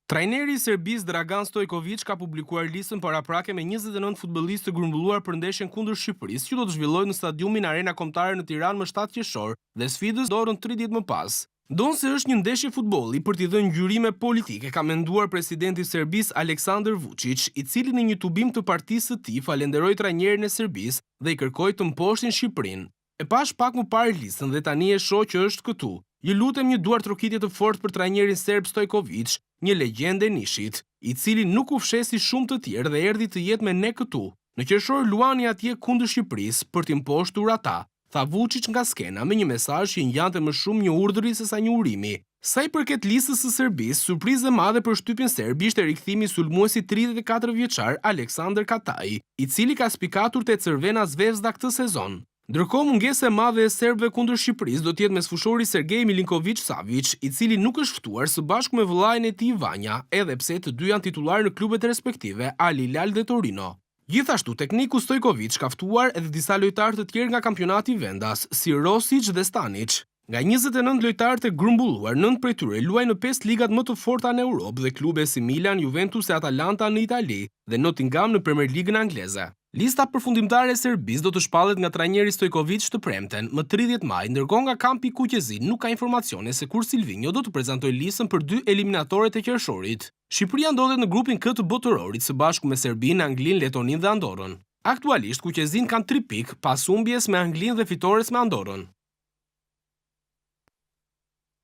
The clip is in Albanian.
Trajneri i Serbisë Dragan Stojkovic ka publikuar listën paraprake me 29 futbollistë të grumbulluar për ndeshjen kundër Shqipërisë, që do të zhvillohet në stadiumin Arena Kombëtare në Tiranë më 7 qershor dhe sfidës do orën 3 ditë më pas. Donë se është një ndeshje futbolli për t'i dhënë ngjyrime politike, ka menduar presidenti i Serbisë Aleksandar Vučić, i cili në një tubim të partisë së tij falenderoi trajnerin e Serbisë dhe i kërkoi të mposhtin Shqipërinë. E pash pak më parë listën dhe tani e shoh që është këtu. Ju lutem një duartrokitje të fortë për trajnerin serb Stojkovic, një legjendë e nishit, i cili nuk u fshesi shumë të tjerë dhe erdhi të jetë me ne këtu. Në qershor luani atje kundër Shqipërisë për t'i mposhtur ata, tha Vučić nga skena me një mesazh që ngjante më shumë një urdhri sesa një urimi. Sa i përket listës së Serbisë, surprizë e madhe për shtypin serb ishte rikthimi i sulmuesit 34 vjeçar Aleksandar Katai, i cili ka spikatur te Crvena Zvezda këtë sezon. Ndërkohë, mungesa e madhe e serbëve kundër Shqipërisë do të jetë me sfushori Sergej Milinkovic Savic, i cili nuk është ftuar së bashku me vëllain e tij Vanja, edhe pse të dy janë titular në klubet respektive, Al Hilal dhe Torino. Gjithashtu, tekniku Stojkovic ka ftuar edhe disa lojtarë të tjerë nga kampionati vendas, si Rosic dhe Stanic. Nga 29 lojtarët e grumbulluar, 9 prej tyre luajnë në 5 ligat më të forta në Europë dhe klube si Milan, Juventus e Atalanta në Itali dhe Nottingham në Premier Ligën angleze. Lista përfundimtare e Serbisë do të shpallet nga trajneri Stojkovic të premten, më 30 maj, ndërkohë nga kampi i Kuqezin nuk ka informacione se kur Silvinho do të prezantojë listën për 2 eliminatorët e qershorit. Shqipëria ndodhet në grupin K të botërorit së bashku me Serbinë, Anglinë, Letoninë dhe Andorrën. Aktualisht Kuqezin kanë 3 pikë pas humbjes me Anglinë dhe fitores me Andorrën.